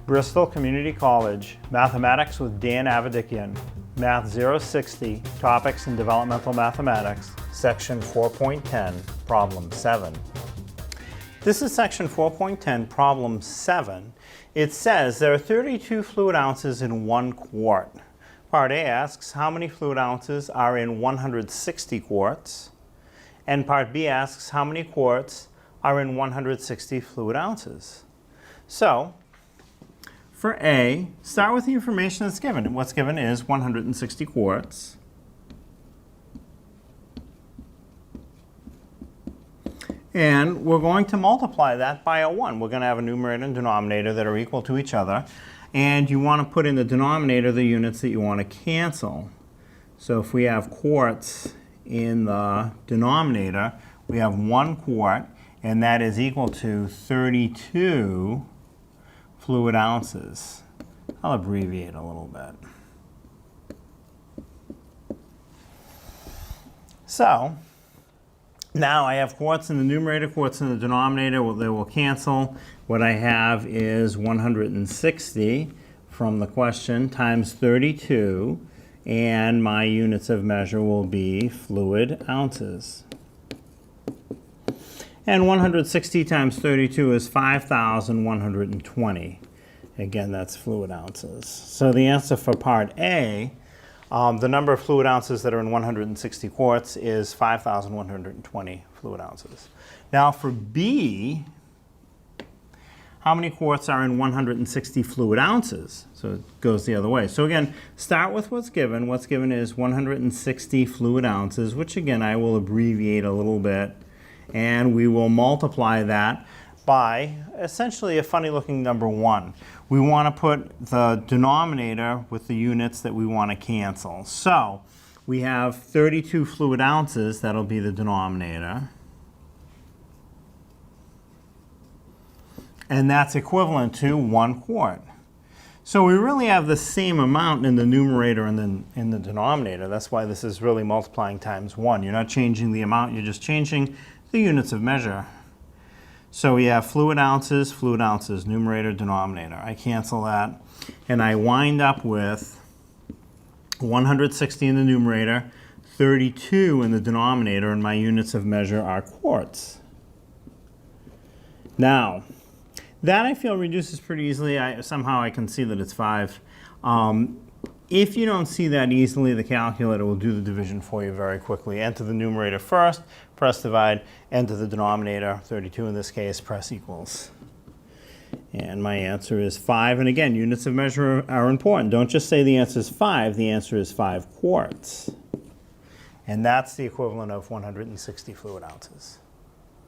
Bristol Community College, Mathematics with Dan Avedikian, Math 060, Topics in Developmental Mathematics, Section 4.10, Problem 7. This is Section 4.10, Problem 7. It says there are 32 fluid ounces in 1 quart. Part A asks how many fluid ounces are in 160 quarts, and Part B asks how many quarts are in 160 fluid ounces. So, for A, start with the information that's given. What's given is 160 quarts. And we're going to multiply that by a 1. We're going to have a numerator and denominator that are equal to each other. And you want to put in the denominator the units that you want to cancel. So if we have quarts in the denominator, we have 1 quart, and that is equal to 32 fluid ounces. I'll abbreviate a little bit. So now I have quarts in the numerator, quarts in the denominator. They will cancel. What I have is 160 from the question times 32, and my units of measure will be fluid ounces. And 160 times 32 is 5,120. Again, that's fluid ounces. So the answer for part A, the number of fluid ounces that are in 160 quarts is 5,120 fluid ounces. Now for B, how many quarts are in 160 fluid ounces? So it goes the other way. So again, start with what's given. What's given is 160 fluid ounces, which again I will abbreviate a little bit. And we will multiply that by essentially a funny looking number 1. We want to put the denominator with the units that we want to cancel. So we have 32 fluid ounces, that'll be the denominator. And that's equivalent to 1 quart. So we really have the same amount in the numerator and in the denominator. That's why this is really multiplying times 1. You're not changing the amount, you're just changing the units of measure. So we have fluid ounces, numerator, denominator. I cancel that, and I wind up with 160 in the numerator, 32 in the denominator, and my units of measure are quarts. Now, that I feel reduces pretty easily. Somehow I can see that it's 5. If you don't see that easily, the calculator will do the division for you very quickly. Enter the numerator first, press divide, enter the denominator, 32 in this case, press equals. And my answer is 5. And again, units of measure are important. Don't just say the answer is 5. The answer is 5 quarts. And that's the equivalent of 160 fluid ounces.